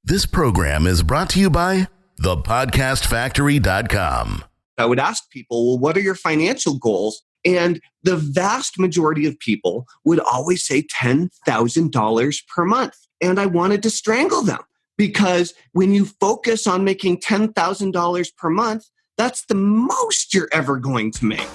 This program is brought to you by thepodcastfactory.com. I would ask people, well, what are your financial goals? And the vast majority of people would always say $10,000 per month. And I wanted to strangle them because when you focus on making $10,000 per month, that's the most you're ever going to make.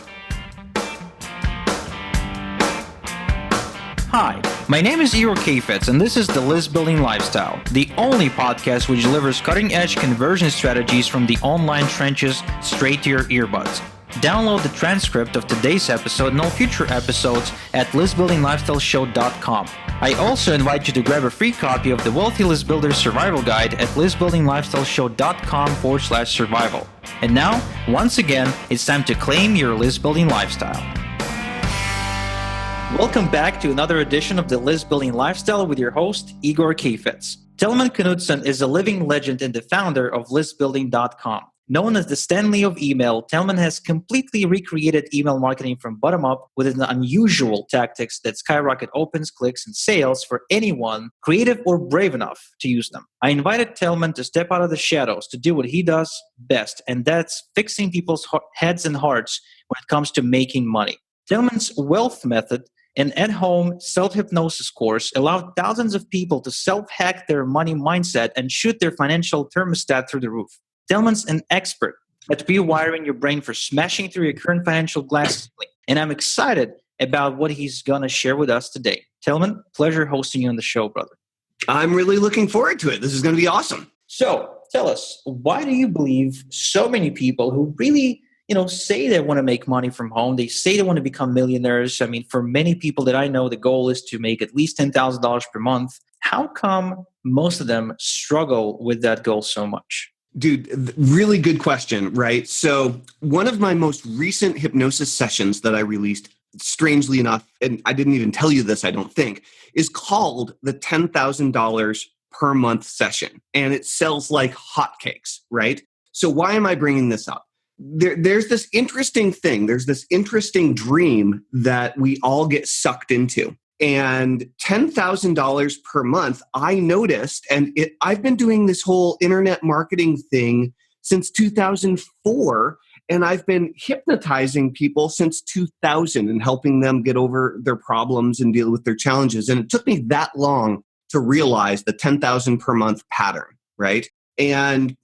Hi, my name is Igor Kheifets, and this is the List Building Lifestyle, the only podcast which delivers cutting-edge conversion strategies from the online trenches straight to your earbuds. Download the transcript of today's episode and all future episodes at listbuildinglifestyleshow.com. I also invite you to grab a free copy of the Wealthy List Builder Survival Guide at listbuildinglifestyleshow.com/survival. And now, once again, it's time to claim your list building lifestyle. Welcome back to another edition of the List Building Lifestyle with your host, Igor Kheifets. Tellman Knudson is a living legend and the founder of listbuilding.com. Known as the Stanley of email, Tellman has completely recreated email marketing from bottom up with an unusual tactics that skyrocket opens, clicks, and sales for anyone creative or brave enough to use them. I invited Tellman to step out of the shadows to do what he does best, and that's fixing people's heads and hearts when it comes to making money. Tellman's wealth method, an at-home self-hypnosis course, allowed thousands of people to self-hack their money mindset and shoot their financial thermostat through the roof. Tellman's an expert at rewiring your brain for smashing through your current financial glass ceiling, and I'm excited about what he's going to share with us today. Tellman, pleasure hosting you on the show, brother. I'm really looking forward to it. This is going to be awesome. So, tell us, why do you believe so many people who really say they want to make money from home, they say they want to become millionaires? I mean, for many people that I know, the goal is to make at least $10,000 per month. How come most of them struggle with that goal so much? Dude, really good question, right? So one of my most recent hypnosis sessions that I released, strangely enough, and I didn't even tell you this, I don't think, is called the $10,000 per month session. And it sells like hotcakes, right? So why am I bringing this up? There's this interesting thing. There's this interesting dream that we all get sucked into. And $10,000 per month, I noticed, and I've been doing this whole internet marketing thing since 2004, and I've been hypnotizing people since 2000 and helping them get over their problems and deal with their challenges. And it took me that long to realize the 10,000 per month pattern, right? And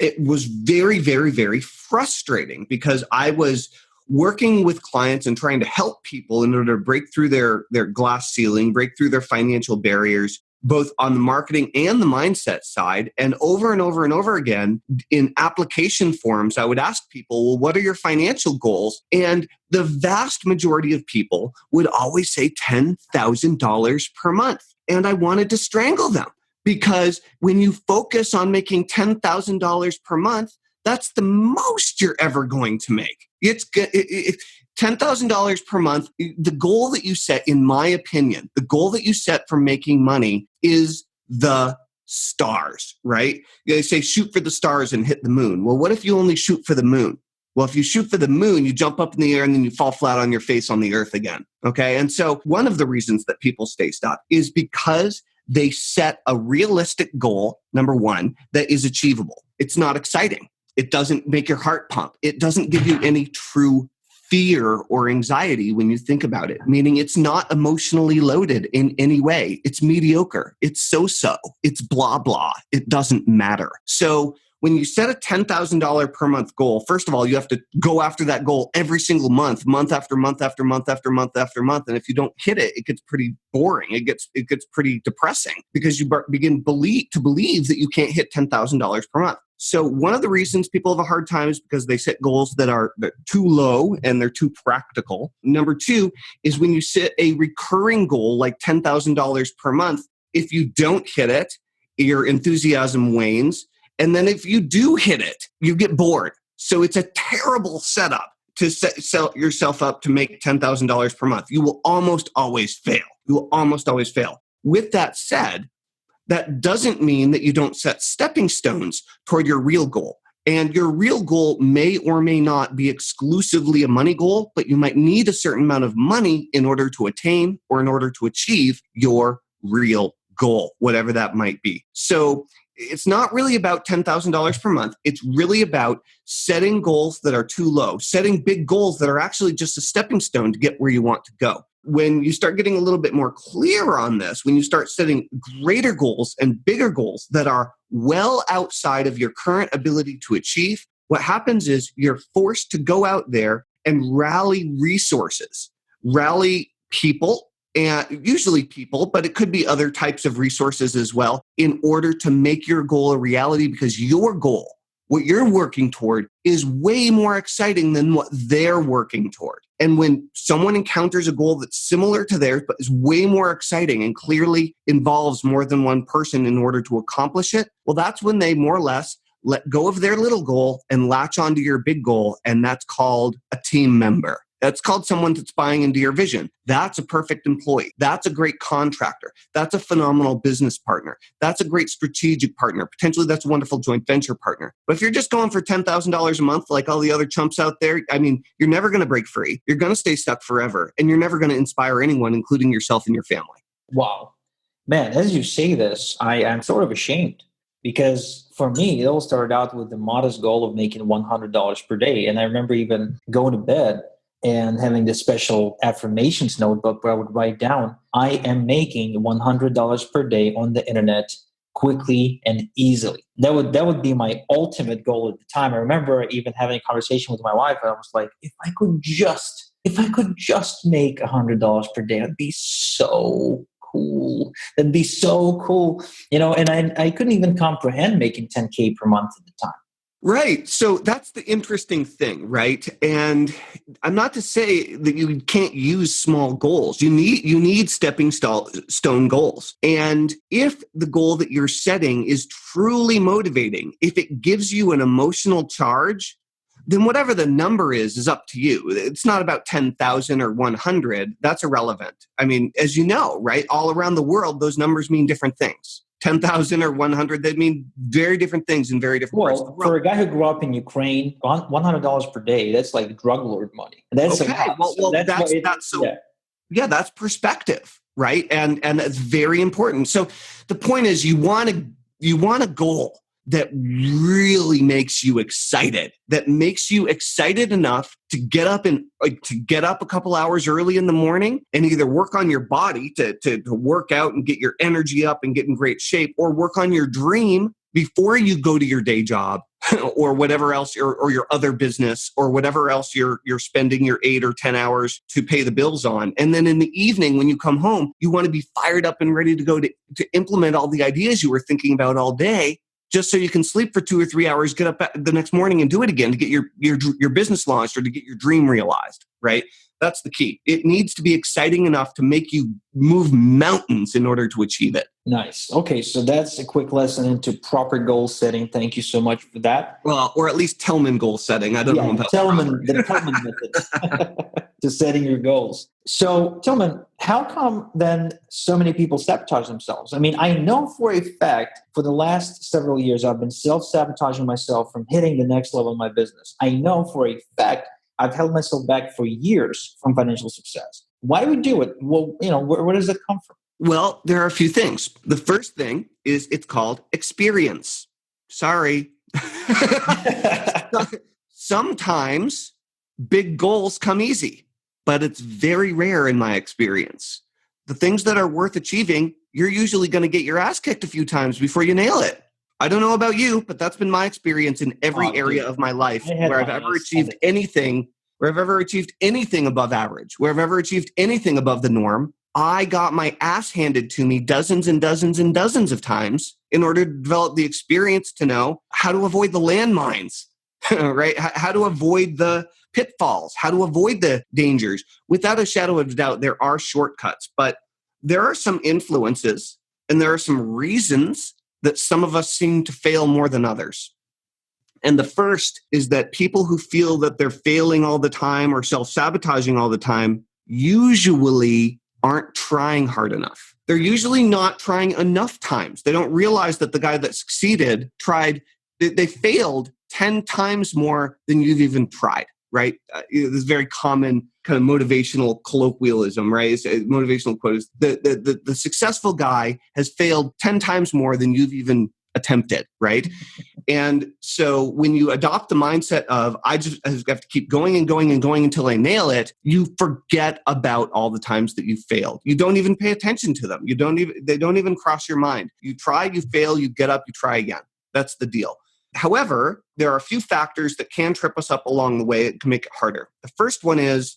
it was very, very, very frustrating because I was working with clients and trying to help people in order to break through their glass ceiling, break through their financial barriers, both on the marketing and the mindset side. And over and over and over again, in application forms, I would ask people, well, what are your financial goals? And the vast majority of people would always say $10,000 per month. And I wanted to strangle them because when you focus on making $10,000 per month, that's the most you're ever going to make. It's $10,000 per month. The goal that you set, in my opinion, the goal that you set for making money is the stars, right? They say shoot for the stars and hit the moon. Well, what if you only shoot for the moon? Well, if you shoot for the moon, you jump up in the air and then you fall flat on your face on the earth again. Okay. And so one of the reasons that people stay stuck is because they set a realistic goal, number one, that is achievable. It's not exciting. It doesn't make your heart pump. It doesn't give you any true fear or anxiety when you think about it, meaning it's not emotionally loaded in any way. It's mediocre. It's so-so. It's blah, blah. It doesn't matter. So when you set a $10,000 per month goal, first of all, you have to go after that goal every single month, month after month after month after month after month. And if you don't hit it, it gets pretty boring. It gets pretty depressing because you begin to believe that you can't hit $10,000 per month. So one of the reasons people have a hard time is because they set goals that are too low and they're too practical. Number two is when you set a recurring goal like $10,000 per month, if you don't hit it, your enthusiasm wanes. And then if you do hit it, you get bored. So it's a terrible setup to set yourself up to make $10,000 per month. You will almost always fail. With that said, that doesn't mean that you don't set stepping stones toward your real goal. And your real goal may or may not be exclusively a money goal, but you might need a certain amount of money in order to attain or in order to achieve your real goal, whatever that might be. So it's not really about $10,000 per month. It's really about setting goals that are too low, setting big goals that are actually just a stepping stone to get where you want to go. When you start getting a little bit more clear on this, when you start setting greater goals and bigger goals that are well outside of your current ability to achieve, what happens is you're forced to go out there and rally resources, rally people, and usually people, but it could be other types of resources as well, in order to make your goal a reality, because your goal, what you're working toward, is way more exciting than what they're working toward. And when someone encounters a goal that's similar to theirs, but is way more exciting and clearly involves more than one person in order to accomplish it, well, that's when they more or less let go of their little goal and latch onto your big goal. And that's called a team member. That's called someone that's buying into your vision. That's a perfect employee. That's a great contractor. That's a phenomenal business partner. That's a great strategic partner. Potentially, that's a wonderful joint venture partner. But if you're just going for $10,000 a month like all the other chumps out there, I mean, you're never going to break free. You're going to stay stuck forever. And you're never going to inspire anyone, including yourself and your family. Wow. Man, as you say this, I am sort of ashamed, because for me, it all started out with the modest goal of making $100 per day. And I remember even going to bed and having this special affirmations notebook where I would write down, I am making $100 per day on the internet quickly and easily. That would be my ultimate goal at the time. I remember even having a conversation with my wife, and I was like, if I could just make $100 per day, that'd be so cool. That'd be so cool. And I couldn't even comprehend making 10K per month at the time. Right. So that's the interesting thing, right? And I'm not to say that you can't use small goals. You need stepping stone goals. And if the goal that you're setting is truly motivating, if it gives you an emotional charge, then whatever the number is up to you. It's not about 10,000 or 100. That's irrelevant. I mean, as you know, right, all around the world, those numbers mean different things. 10,000 or 100, they mean very different things in very different parts of the world. For a guy who grew up in Ukraine, $100 per day, that's like drug lord money. That's okay. That's perspective, right? And that's very important. So the point is, you want a goal that really makes you excited, that makes you excited enough to get up a couple hours early in the morning and either work on your body to work out and get your energy up and get in great shape, or work on your dream before you go to your day job or whatever else, or your other business, or whatever else you're spending your 8 or 10 hours to pay the bills on. And then in the evening, when you come home, you want to be fired up and ready to go to implement all the ideas you were thinking about all day, just so you can sleep for 2 or 3 hours, get up the next morning and do it again to get your business launched or to get your dream realized, right? That's the key. It needs to be exciting enough to make you move mountains in order to achieve it. Nice. Okay, so that's a quick lesson into proper goal setting. Thank you so much for that. Well, or at least Tellman goal setting. I don't know about the Tellman method to setting your goals. So, Tellman, how come then so many people sabotage themselves? I mean, I know for a fact for the last several years, I've been self-sabotaging myself from hitting the next level of my business. I know for a fact I've held myself back for years from financial success. Why do we do it? Well, where does it come from? Well, there are a few things. The first thing is it's called experience. Sorry. Sometimes big goals come easy, but it's very rare in my experience. The things that are worth achieving, you're usually going to get your ass kicked a few times before you nail it. I don't know about you, but that's been my experience in every area of my life where I've ever achieved anything, above average, where I've ever achieved anything above the norm. I got my ass handed to me dozens and dozens and dozens of times in order to develop the experience to know how to avoid the landmines, right? How to avoid the pitfalls, how to avoid the dangers. Without a shadow of a doubt, there are shortcuts, but there are some influences and there are some reasons that some of us seem to fail more than others. And the first is that people who feel that they're failing all the time or self-sabotaging all the time usually aren't trying hard enough. They're usually not trying enough times. They don't realize that the guy that succeeded they failed 10 times more than you've even tried, right? This very common kind of motivational colloquialism, right? Motivational quote is the successful guy has failed 10 times more than you've even attempted, right? And so when you adopt the mindset of, I have to keep going and going and going until I nail it, you forget about all the times that you failed. You don't even pay attention to them. They don't even cross your mind. You try, you fail, you get up, you try again. That's the deal. However, there are a few factors that can trip us up along the way. It can make it harder. The first one is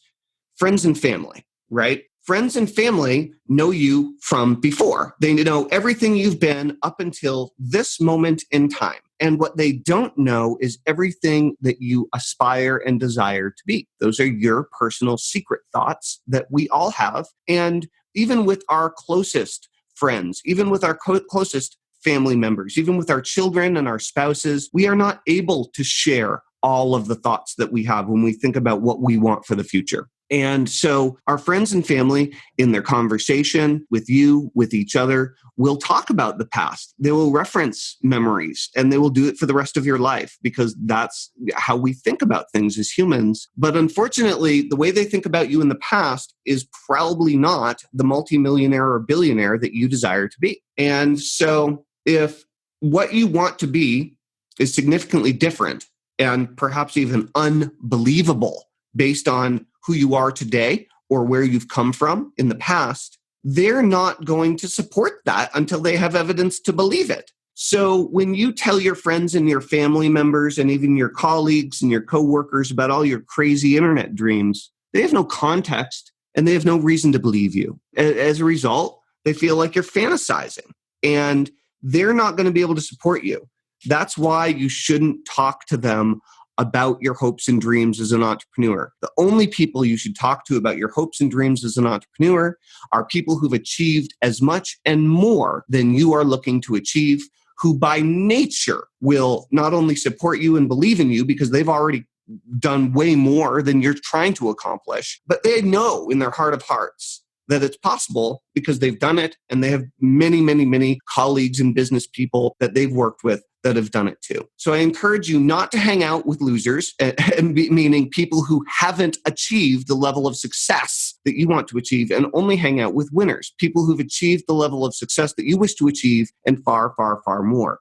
friends and family, right? Friends and family know you from before. They know everything you've been up until this moment in time. And what they don't know is everything that you aspire and desire to be. Those are your personal secret thoughts that we all have. And even with our closest friends, even with our closest family members, even with our children and our spouses, we are not able to share all of the thoughts that we have when we think about what we want for the future. And so our friends and family in their conversation with you, with each other, will talk about the past. They will reference memories and they will do it for the rest of your life because that's how we think about things as humans. But unfortunately, the way they think about you in the past is probably not the multimillionaire or billionaire that you desire to be. And so if what you want to be is significantly different and perhaps even unbelievable based on who you are today or where you've come from in the past, they're not going to support that until they have evidence to believe it. So when you tell your friends and your family members and even your colleagues and your coworkers about all your crazy internet dreams, they have no context and they have no reason to believe you. As a result, they feel like you're fantasizing and they're not going to be able to support you. That's why you shouldn't talk to them about your hopes and dreams as an entrepreneur. The only people you should talk to about your hopes and dreams as an entrepreneur are people who've achieved as much and more than you are looking to achieve, who by nature will not only support you and believe in you because they've already done way more than you're trying to accomplish, but they know in their heart of hearts that it's possible because they've done it and they have many, many, many colleagues and business people that they've worked with that have done it too. So I encourage you not to hang out with losers, meaning people who haven't achieved the level of success that you want to achieve, and only hang out with winners, people who've achieved the level of success that you wish to achieve and far, far, far more.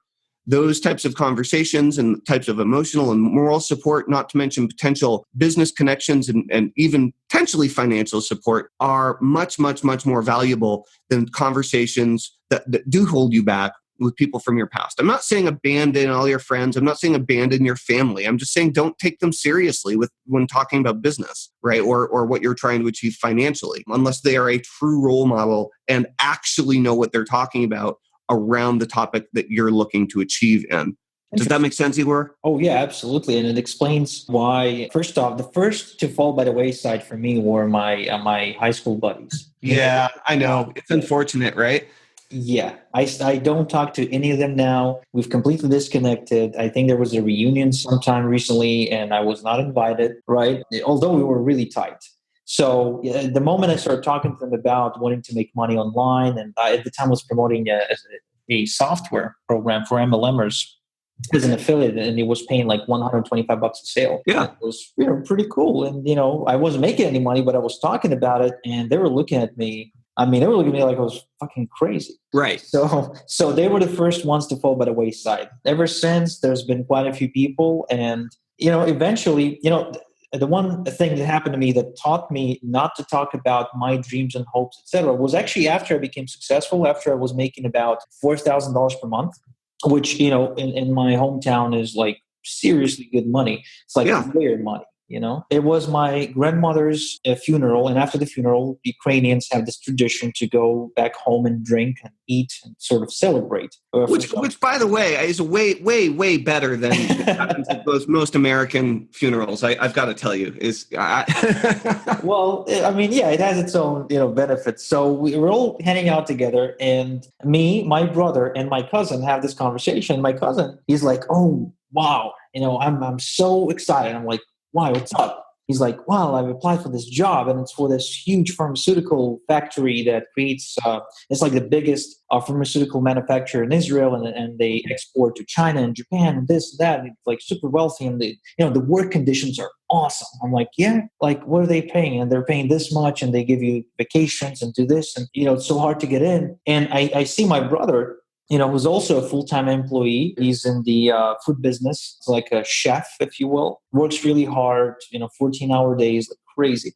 Those types of conversations and types of emotional and moral support, not to mention potential business connections and even potentially financial support, are much, much, much more valuable than conversations that do hold you back with people from your past. I'm not saying abandon all your friends. I'm not saying abandon your family. I'm just saying don't take them seriously when talking about business, right? Or what you're trying to achieve financially, unless they are a true role model and actually know what they're talking about around the topic that you're looking to achieve in. Does that make sense, Igor? Oh, yeah, absolutely. And it explains why, first off, the first to fall by the wayside for me were my high school buddies. Yeah, I know. It's unfortunate, right? Yeah, I don't talk to any of them now. We've completely disconnected. I think there was a reunion sometime recently and I was not invited, right? Although we were really tight. So the moment I started talking to them about wanting to make money online, and I at the time was promoting a software program for MLMers as an affiliate, and it was paying like $125 a sale. Yeah. It was pretty cool. And, I wasn't making any money, but I was talking about it and they were looking at me. I mean, they were looking at me like I was fucking crazy. Right. So they were the first ones to fall by the wayside. Ever since, there's been quite a few people. And, eventually, the one thing that happened to me that taught me not to talk about my dreams and hopes, etc., was actually after I became successful, after I was making about $4,000 per month, which, in my hometown is like seriously good money. It's like weird money. It was my grandmother's funeral. And after the funeral, Ukrainians have this tradition to go back home and drink and eat and sort of celebrate. Which, by the way, is way, way, way better than happens at most American funerals. I've got to tell you, Well, I mean, yeah, it has its own, benefits. So we were all hanging out together, and me, my brother, and my cousin have this conversation. My cousin, he's like, "Oh, wow, I'm so excited." I'm like, "Why? What's up?" he's like, well, I've applied for this job and it's for this huge pharmaceutical factory that creates, it's like the biggest pharmaceutical manufacturer in Israel, and they export to China and Japan and this, that, and it's like super wealthy, and the work conditions are awesome. I'm like, yeah, like what are they paying? And they're paying this much, and they give you vacations and do this, and it's so hard to get in. And I see my brother, who's also a full-time employee. He's in the food business. It's like a chef, if you will. Works really hard, 14-hour days, like crazy.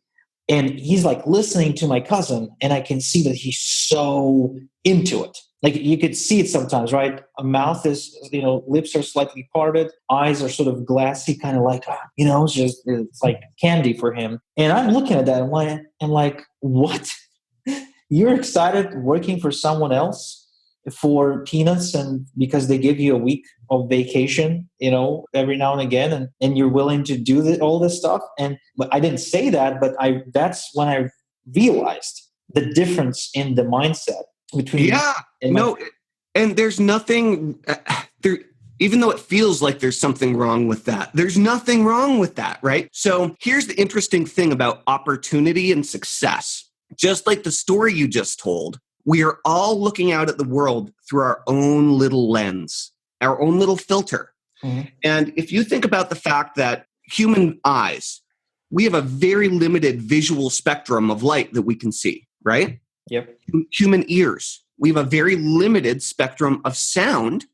And he's like listening to my cousin, and I can see that he's so into it. Like you could see it sometimes, right? A mouth is, lips are slightly parted, eyes are sort of glassy, kind of like, it's like candy for him. And I'm looking at that and I'm like, what? You're excited working for someone else for peanuts, and because they give you a week of vacation, every now and again, and you're willing to do all this stuff. But I didn't say that, but that's when I realized the difference in the mindset between and there's nothing there. Even though it feels like there's something wrong with that, there's nothing wrong with that, right? So here's the interesting thing about opportunity and success. Just like the story you just told, we are all looking out at the world through our own little lens, our own little filter. Mm-hmm. And if you think about the fact that human eyes, we have a very limited visual spectrum of light that we can see, right? Yep. Human ears, we have a very limited spectrum of sound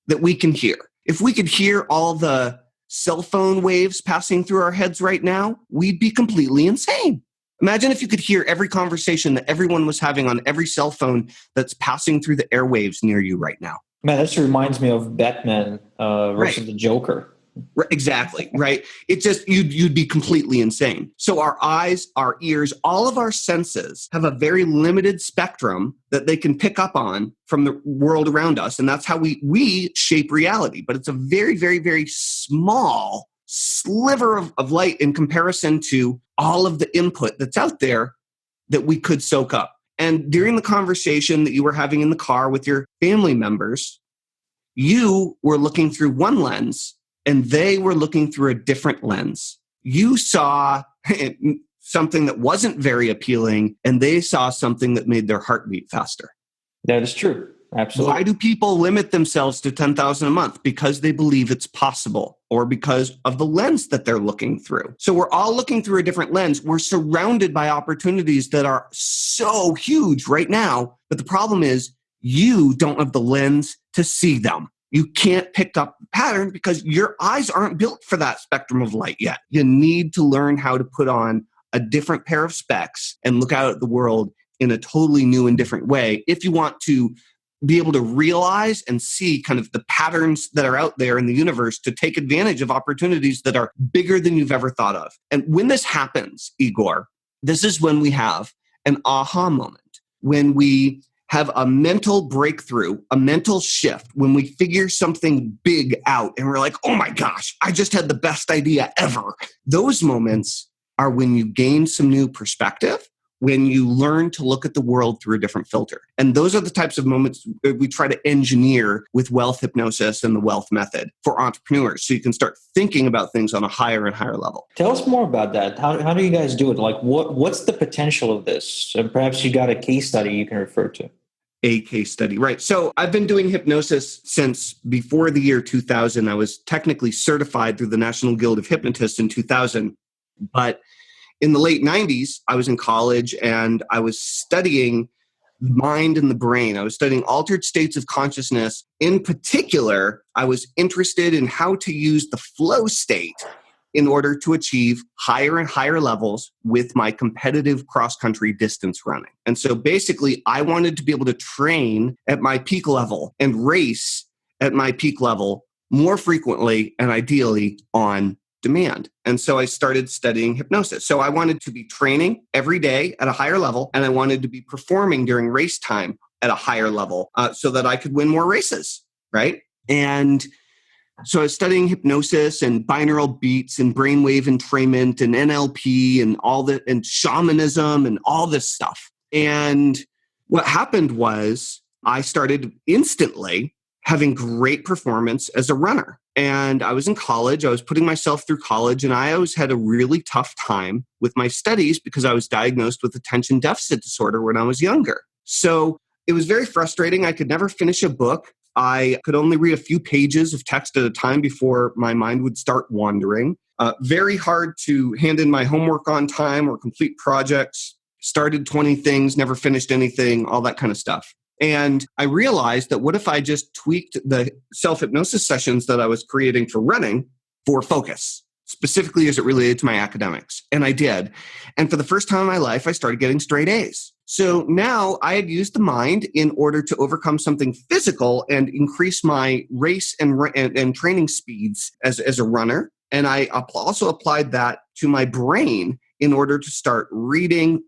that we can hear. If we could hear all the cell phone waves passing through our heads right now, we'd be completely insane. Imagine if you could hear every conversation that everyone was having on every cell phone that's passing through the airwaves near you right now. Man, this reminds me of Batman versus the Joker. Right, exactly, right? It just, you'd be completely insane. So our eyes, our ears, all of our senses have a very limited spectrum that they can pick up on from the world around us. And that's how we shape reality. But it's a very, very, very small sliver of light in comparison to all of the input that's out there that we could soak up. And during the conversation that you were having in the car with your family members, you were looking through one lens and they were looking through a different lens. You saw something that wasn't very appealing, and they saw something that made their heart beat faster. That is true. Absolutely. Why do people limit themselves to $10,000 a month? Because they believe it's possible, or because of the lens that they're looking through. So we're all looking through a different lens. We're surrounded by opportunities that are so huge right now. But the problem is you don't have the lens to see them. You can't pick up the pattern because your eyes aren't built for that spectrum of light yet. You need to learn how to put on a different pair of specs and look out at the world in a totally new and different way if you want to be able to realize and see kind of the patterns that are out there in the universe to take advantage of opportunities that are bigger than you've ever thought of. And when this happens, Igor, this is when we have an aha moment, when we have a mental breakthrough, a mental shift, when we figure something big out and we're like, oh my gosh, I just had the best idea ever. Those moments are when you gain some new perspective, when you learn to look at the world through a different filter. And those are the types of moments we try to engineer with wealth hypnosis and the wealth method for entrepreneurs, so you can start thinking about things on a higher and higher level. Tell us more about that. How do you guys do it? Like, what's the potential of this? And perhaps you got a case study you can refer to. A case study, right? So I've been doing hypnosis since before the year 2000. I was technically certified through the National Guild of Hypnotists in 2000, but in the late 90s, I was in college and I was studying the mind and the brain. I was studying altered states of consciousness. In particular, I was interested in how to use the flow state in order to achieve higher and higher levels with my competitive cross-country distance running. And so basically, I wanted to be able to train at my peak level and race at my peak level more frequently and ideally on demand. And so I started studying hypnosis. So I wanted to be training every day at a higher level, and I wanted to be performing during race time at a higher level so that I could win more races, right? And so I was studying hypnosis and binaural beats and brainwave entrainment and NLP and all that, and shamanism and all this stuff. And what happened was I started instantly having great performance as a runner. And I was in college. I was putting myself through college, and I always had a really tough time with my studies because I was diagnosed with attention deficit disorder when I was younger. So it was very frustrating. I could never finish a book. I could only read a few pages of text at a time before my mind would start wandering. Very hard to hand in my homework on time or complete projects. Started 20 things, never finished anything, all that kind of stuff. And I realized that what if I just tweaked the self-hypnosis sessions that I was creating for running for focus, specifically as it related to my academics? And I did. And for the first time in my life, I started getting straight A's. So now I had used the mind in order to overcome something physical and increase my race and training speeds as a runner. And I also applied that to my brain in order to start reading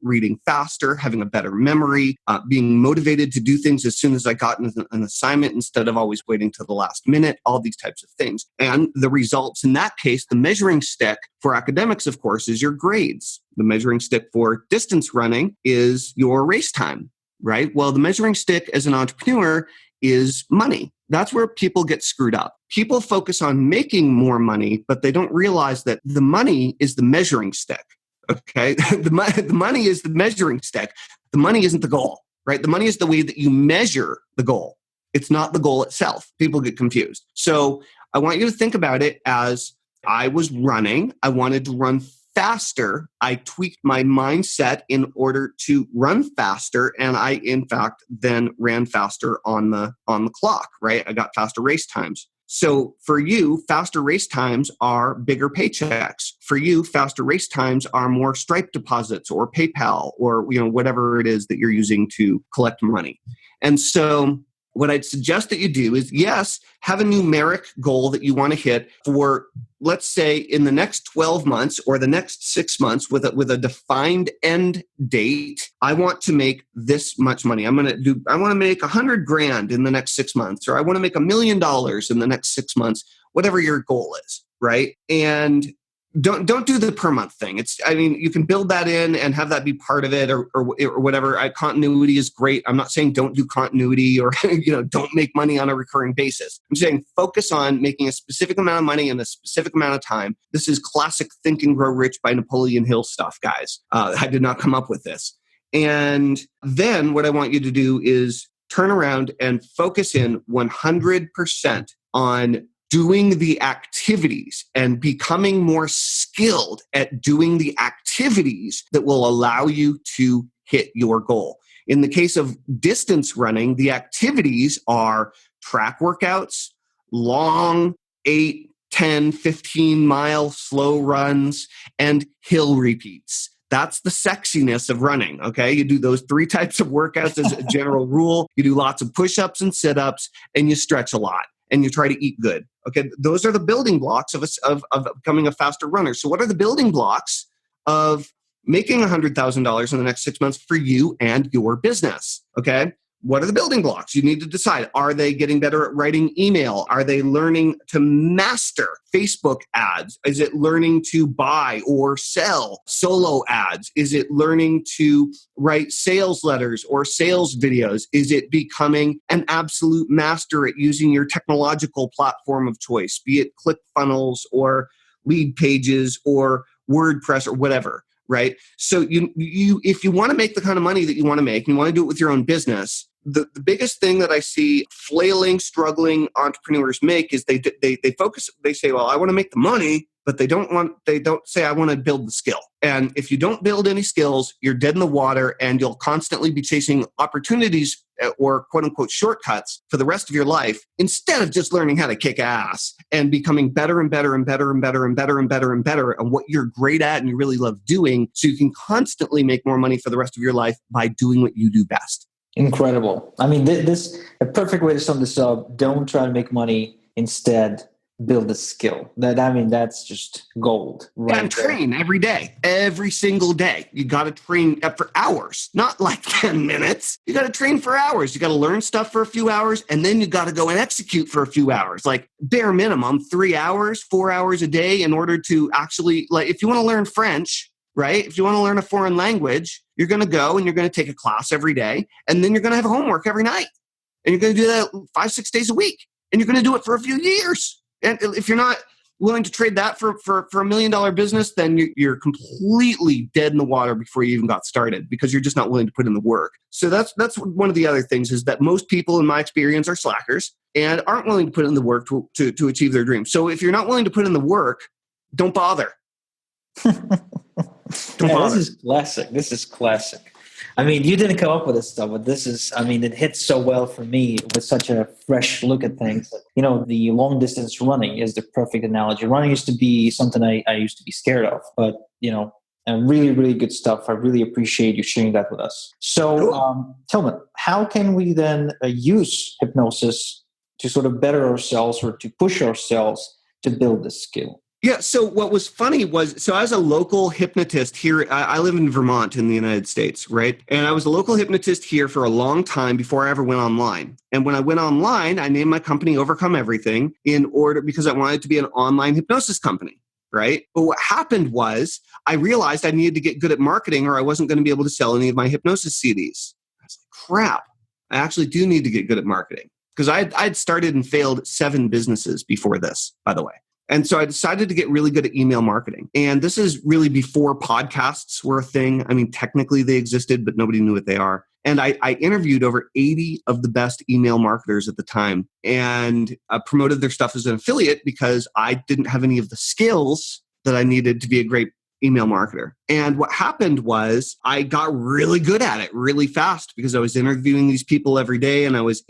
faster, having a better memory, being motivated to do things as soon as I got an assignment instead of always waiting till the last minute, all these types of things. And the results in that case, the measuring stick for academics, of course, is your grades. The measuring stick for distance running is your race time, right? Well, the measuring stick as an entrepreneur is money. That's where people get screwed up. People focus on making more money, but they don't realize that the money is the measuring stick. Okay, the money is the measuring stick. The money isn't the goal, right? The money is the way that you measure the goal. It's not the goal itself. People get confused. So I want you to think about it as I was running. I wanted to run faster. I tweaked my mindset in order to run faster. And I, in fact, then ran faster on the clock, right? I got faster race times. So for you, faster race times are bigger paychecks. For you, faster race times are more Stripe deposits or PayPal or whatever it is that you're using to collect money. And so what I'd suggest that you do is, yes, have a numeric goal that you want to hit for, let's say, in the next 12 months or the next 6 months with a defined end date. I want to make this much money. I want to make $100,000 in the next 6 months, or I want to make $1 million in the next 6 months, whatever your goal is, right? And don't do the per month thing. You can build that in and have that be part of it or whatever. Continuity is great. I'm not saying don't do continuity or, don't make money on a recurring basis. I'm saying focus on making a specific amount of money in a specific amount of time. This is classic Think and Grow Rich by Napoleon Hill stuff, guys. I did not come up with this. And then what I want you to do is turn around and focus in 100% on doing the activities and becoming more skilled at doing the activities that will allow you to hit your goal. In the case of distance running, the activities are track workouts, long 8, 10, 15-mile slow runs, and hill repeats. That's the sexiness of running, okay? You do those 3 types of workouts as a general rule. You do lots of push-ups and sit-ups, and you stretch a lot. And you try to eat good. Okay, those are the building blocks of becoming a faster runner. So what are the building blocks of making $100,000 in the next 6 months for you and your business? Okay, what are the building blocks? You need to decide. Are they getting better at writing email? Are they learning to master Facebook ads? Is it learning to buy or sell solo ads? Is it learning to write sales letters or sales videos? Is it becoming an absolute master at using your technological platform of choice, be it ClickFunnels or Lead Pages or WordPress or whatever, right? So you if you want to make the kind of money that you want to make, and you want to do it with your own business, the biggest thing that I see flailing, struggling entrepreneurs make is they focus. They say, "Well, I want to make the money," but they don't say, "I want to build the skill." And if you don't build any skills, you're dead in the water, and you'll constantly be chasing opportunities or quote unquote shortcuts for the rest of your life instead of just learning how to kick ass and becoming better and better and better and better and better and better and better at what you're great at and you really love doing, so you can constantly make more money for the rest of your life by doing what you do best. Incredible. I mean, this a perfect way to sum this up. Don't try to make money. Instead, build a skill. That's just gold. Right, and train every day, every single day. You got to train for hours, not like 10 minutes. You got to train for hours. You got to learn stuff for a few hours, and then you got to go and execute for a few hours. Like bare minimum, 3 hours, 4 hours a day in order to actually, like, if you want to learn French, right? If you want to learn a foreign language, you're going to go and you're going to take a class every day, and then you're going to have homework every night. And you're going to do that 5-6 days a week. And you're going to do it for a few years. And if you're not willing to trade that for $1 million business, then you're completely dead in the water before you even got started because you're just not willing to put in the work. So that's one of the other things is that most people in my experience are slackers and aren't willing to put in the work to achieve their dreams. So if you're not willing to put in the work, don't bother. This is classic. This is classic. I mean, you didn't come up with this stuff, but this is, I mean, it hits so well for me with such a fresh look at things. You know, the long distance running is the perfect analogy. Running used to be something I used to be scared of, but, you know, and really, really good stuff. I really appreciate you sharing that with us. So, Tellman, how can we then use hypnosis to sort of better ourselves or to push ourselves to build this skill? Yeah. So what was funny was, so as a local hypnotist here, I live in Vermont in the United States, right? And I was a local hypnotist here for a long time before I ever went online. And when I went online, I named my company Overcome Everything because I wanted to be an online hypnosis company, right? But what happened was I realized I needed to get good at marketing or I wasn't going to be able to sell any of my hypnosis CDs. I was like, crap, I actually do need to get good at marketing because I'd started and failed 7 businesses before this, by the way. And so I decided to get really good at email marketing. And this is really before podcasts were a thing. I mean, technically they existed, but nobody knew what they are. And I interviewed over 80 of the best email marketers at the time and promoted their stuff as an affiliate because I didn't have any of the skills that I needed to be a great email marketer. And what happened was I got really good at it really fast because I was interviewing these people every day and I was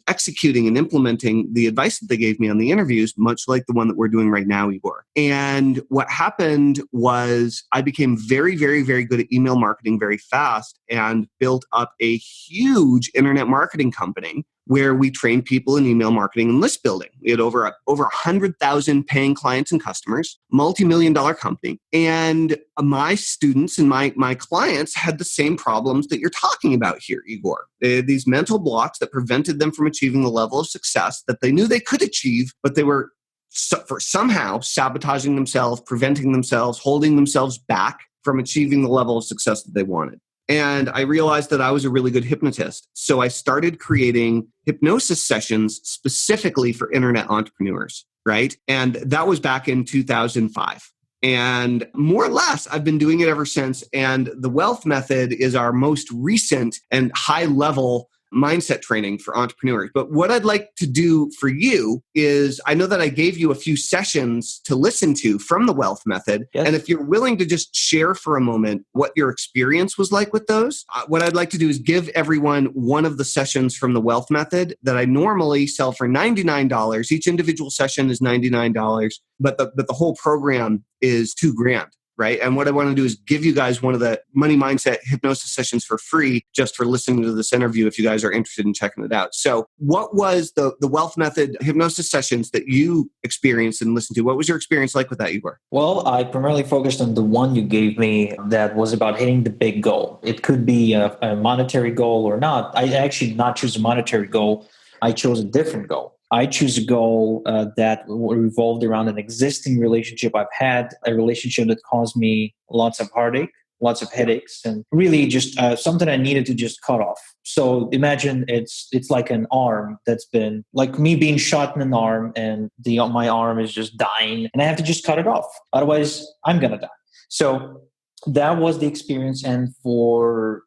executing and implementing the advice that they gave me on the interviews, much like the one that we're doing right now, Igor. And what happened was I became very, very, very good at email marketing very fast and built up a huge internet marketing company where we trained people in email marketing and list building. We had over 100,000 paying clients and customers, multi-million-dollar company. And my students and my clients had the same problems that you're talking about here, Igor. They had these mental blocks that prevented them from achieving the level of success that they knew they could achieve, but they were somehow sabotaging themselves, preventing themselves, holding themselves back from achieving the level of success that they wanted. And I realized that I was a really good hypnotist. So I started creating hypnosis sessions specifically for internet entrepreneurs, right? And that was back in 2005. And more or less, I've been doing it ever since. And the wealth method is our most recent and high level mindset training for entrepreneurs. But what I'd like to do for you is, I know that I gave you a few sessions to listen to from the wealth method. Yes. And if you're willing to just share for a moment what your experience was like with those, what I'd like to do is give everyone one of the sessions from the wealth method that I normally sell for $99. Each individual session is $99, but the whole program is $2,000. Right. And what I want to do is give you guys one of the money mindset hypnosis sessions for free just for listening to this interview if you guys are interested in checking it out. So what was the wealth method hypnosis sessions that you experienced and listened to? What was your experience like with that, Igor? Well, I primarily focused on the one you gave me that was about hitting the big goal. It could be a monetary goal or not. I actually did not choose a monetary goal. I chose a different goal. I choose a goal that revolved around an existing relationship I've had, a relationship that caused me lots of heartache, lots of headaches, and really just something I needed to just cut off. So imagine it's like an arm that's been, like me being shot in an arm and my arm is just dying and I have to just cut it off. Otherwise, I'm going to die. So that was the experience. And for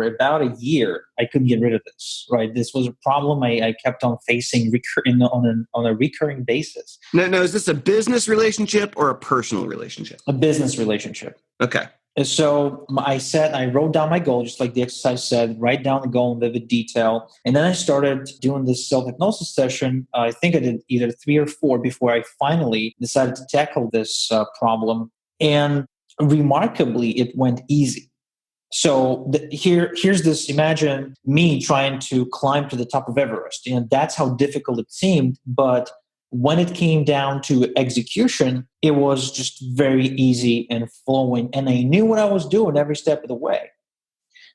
about a year, I couldn't get rid of this, right? This was a problem I kept on facing on a recurring basis. No, is this a business relationship or a personal relationship? A business relationship. Okay. And so I wrote down my goal, just like the exercise said, write down the goal in vivid detail. And then I started doing this self-hypnosis session. I think I did either 3 or 4 before I finally decided to tackle this problem. And remarkably, it went easy. So here's this, imagine me trying to climb to the top of Everest. And that's how difficult it seemed. But when it came down to execution, it was just very easy and flowing. And I knew what I was doing every step of the way.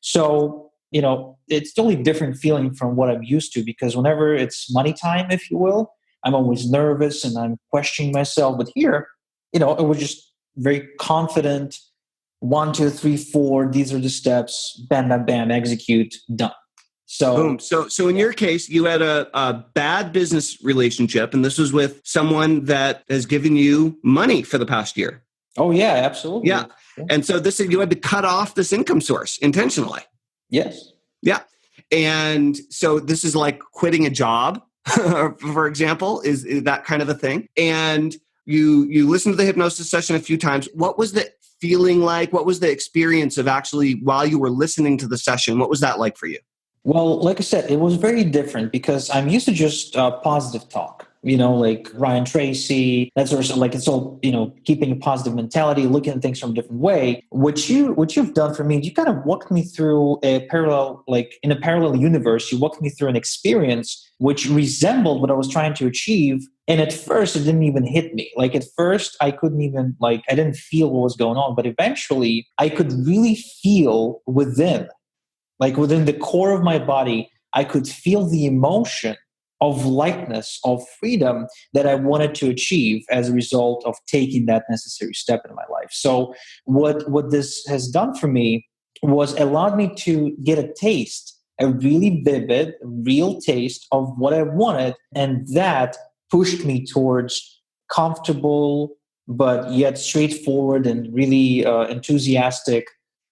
So, it's totally different feeling from what I'm used to, because whenever it's money time, if you will, I'm always nervous and I'm questioning myself. But here, it was just very confident. 1, 2, 3, 4, these are the steps, bam, bam, bam, execute, done. Boom. So in your case, you had a bad business relationship, and this was with someone that has given you money for the past year. Oh yeah, absolutely. Yeah. And so you had to cut off this income source intentionally. Yes. Yeah. And so this is like quitting a job, for example, is that kind of a thing. And you listened to the hypnosis session a few times. What was the feeling like? What was the experience of actually, while you were listening to the session, what was that like for you? Well, like I said, it was very different because I'm used to just positive talk, like Ryan Tracy, that sort of, like, it's all, keeping a positive mentality, looking at things from a different way. What you've done for me, you kind of walked me through a parallel, like in a parallel universe, you walked me through an experience which resembled what I was trying to achieve. And at first, it didn't even hit me. Like at first, I couldn't even, I didn't feel what was going on. But eventually, I could really feel within the core of my body, I could feel the emotion of lightness, of freedom that I wanted to achieve as a result of taking that necessary step in my life. So what this has done for me was allowed me to get a taste, a really vivid, real taste of what I wanted. And that pushed me towards comfortable, but yet straightforward and really enthusiastic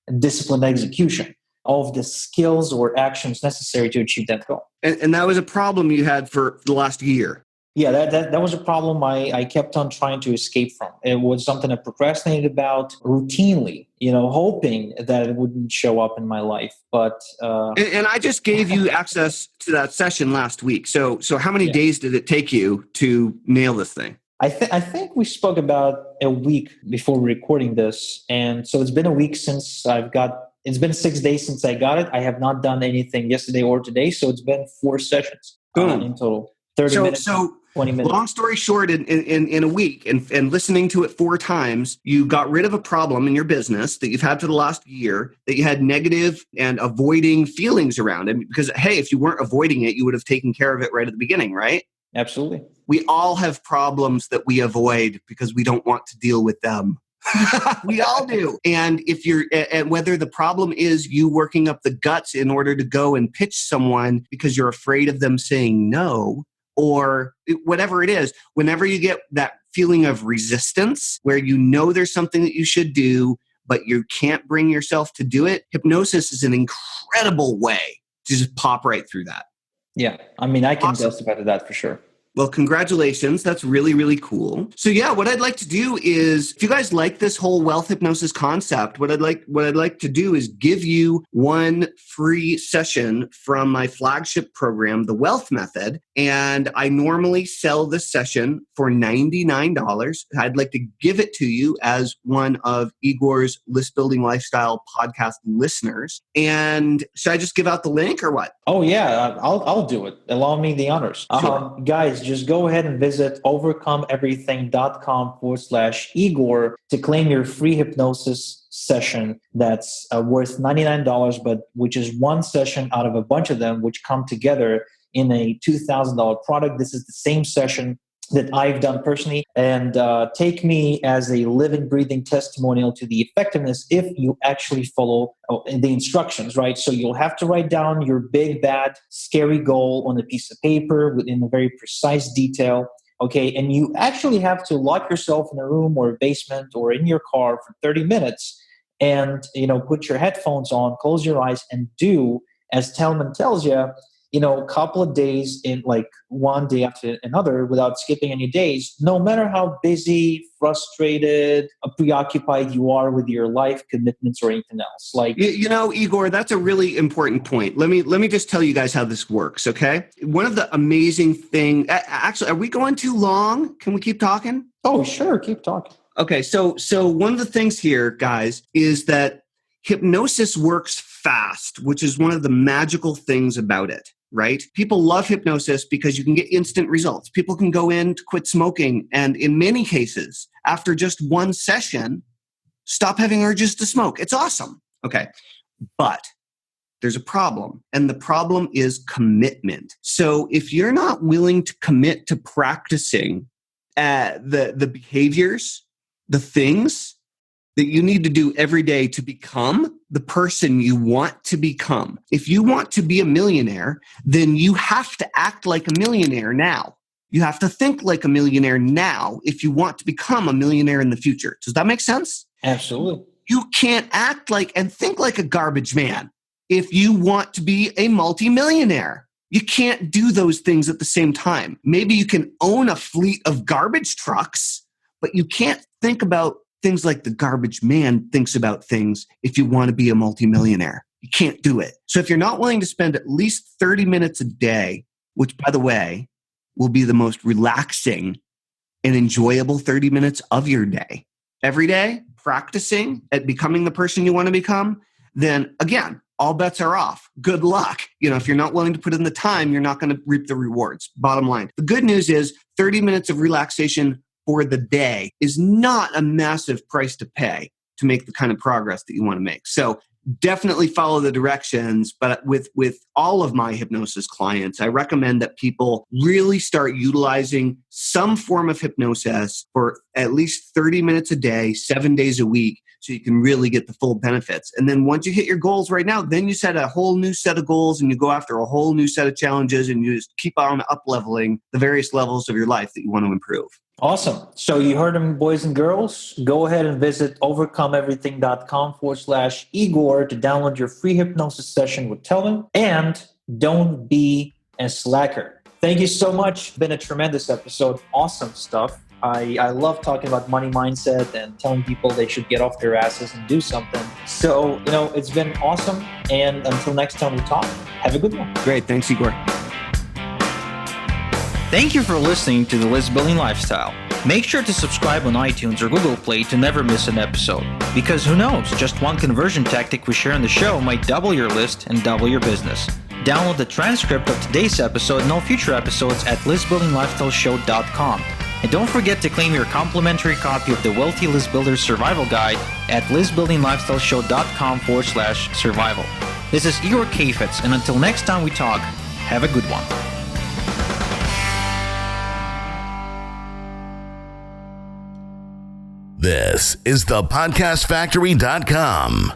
and disciplined execution of the skills or actions necessary to achieve that goal. And that was a problem you had for the last year. Yeah, that was a problem I kept on trying to escape from. It was something I procrastinated about routinely, hoping that it wouldn't show up in my life. But and I just gave you access to that session last week. So how many days did it take you to nail this thing? I think we spoke about a week before recording this. And so it's been a week since it's been 6 days since I got it. I have not done anything yesterday or today. So it's been 4 sessions in total. 30 minutes, 20 minutes. Long story short, in a week and listening to it 4 times, you got rid of a problem in your business that you've had for the last year, that you had negative and avoiding feelings around. And because, hey, if you weren't avoiding it, you would have taken care of it right at the beginning, right? Absolutely. We all have problems that we avoid because we don't want to deal with them. We all do. And and whether the problem is you working up the guts in order to go and pitch someone because you're afraid of them saying no, or whatever it is, whenever you get that feeling of resistance where there's something that you should do, but you can't bring yourself to do it, hypnosis is an incredible way to just pop right through that. Yeah. I mean, I can testify to that for sure. Well, congratulations. That's really, really cool. So yeah, what I'd like to do is, if you guys like this whole wealth hypnosis concept, what I'd like to do is give you one free session from my flagship program, The Wealth Method. And I normally sell this session for $99. I'd like to give it to you as one of Igor's List Building Lifestyle podcast listeners. And should I just give out the link or what? Oh yeah, I'll do it. Allow me the honors. Sure. Guys, just go ahead and visit overcomeeverything.com/Igor to claim your free hypnosis session that's worth $99, but which is one session out of a bunch of them which come together in a $2,000 product. This is the same session that I've done personally, and take me as a living, breathing testimonial to the effectiveness if you actually follow the instructions, right? So you'll have to write down your big, bad, scary goal on a piece of paper within a very precise detail, okay? And you actually have to lock yourself in a room or a basement or in your car for 30 minutes and, put your headphones on, close your eyes, and do, as Tellman tells you, a couple of days in, like one day after another without skipping any days, no matter how busy, frustrated, preoccupied you are with your life commitments or anything else. Like, Igor, that's a really important point. Let me just tell you guys how this works. Okay. One of the amazing things, actually, are we going too long? Can we keep talking? Oh, sure. Keep talking. Okay. So one of the things here, guys, is that hypnosis works fast, which is one of the magical things about it. Right? People love hypnosis because you can get instant results. People can go in to quit smoking, and in many cases, after just one session, stop having urges to smoke. It's awesome. Okay. But there's a problem, and the problem is commitment. So if you're not willing to commit to practicing the behaviors, the things that you need to do every day to become the person you want to become. If you want to be a millionaire, then you have to act like a millionaire now. You have to think like a millionaire now if you want to become a millionaire in the future. Does that make sense? Absolutely. You can't act like and think like a garbage man if you want to be a multimillionaire. You can't do those things at the same time. Maybe you can own a fleet of garbage trucks, but you can't think about things like the garbage man thinks about things if you want to be a multimillionaire. You can't do it. So if you're not willing to spend at least 30 minutes a day, which, by the way, will be the most relaxing and enjoyable 30 minutes of your day, every day, practicing at becoming the person you want to become, then again, all bets are off. Good luck. If you're not willing to put in the time, you're not going to reap the rewards. Bottom line. The good news is 30 minutes of relaxation for the day is not a massive price to pay to make the kind of progress that you want to make. So definitely follow the directions. But with all of my hypnosis clients, I recommend that people really start utilizing some form of hypnosis for at least 30 minutes a day, 7 days a week, so you can really get the full benefits. And then once you hit your goals right now, then you set a whole new set of goals and you go after a whole new set of challenges and you just keep on up-leveling the various levels of your life that you want to improve. Awesome. So you heard them, boys and girls. Go ahead and visit overcomeeverything.com/Igor to download your free hypnosis session with Tellman. And don't be a slacker. Thank you so much. Been a tremendous episode. Awesome stuff. I love talking about money mindset and telling people they should get off their asses and do something. So, it's been awesome. And until next time we talk, have a good one. Great. Thanks, Igor. Thank you for listening to The List Building Lifestyle. Make sure to subscribe on iTunes or Google Play to never miss an episode. Because who knows, just one conversion tactic we share on the show might double your list and double your business. Download the transcript of today's episode and all future episodes at listbuildinglifestyleshow.com. And don't forget to claim your complimentary copy of the Wealthy List Builder Survival Guide at listbuildinglifestyleshow.com/survival. This is Igor Kheifets, and until next time we talk, have a good one. This is the podcastfactory.com.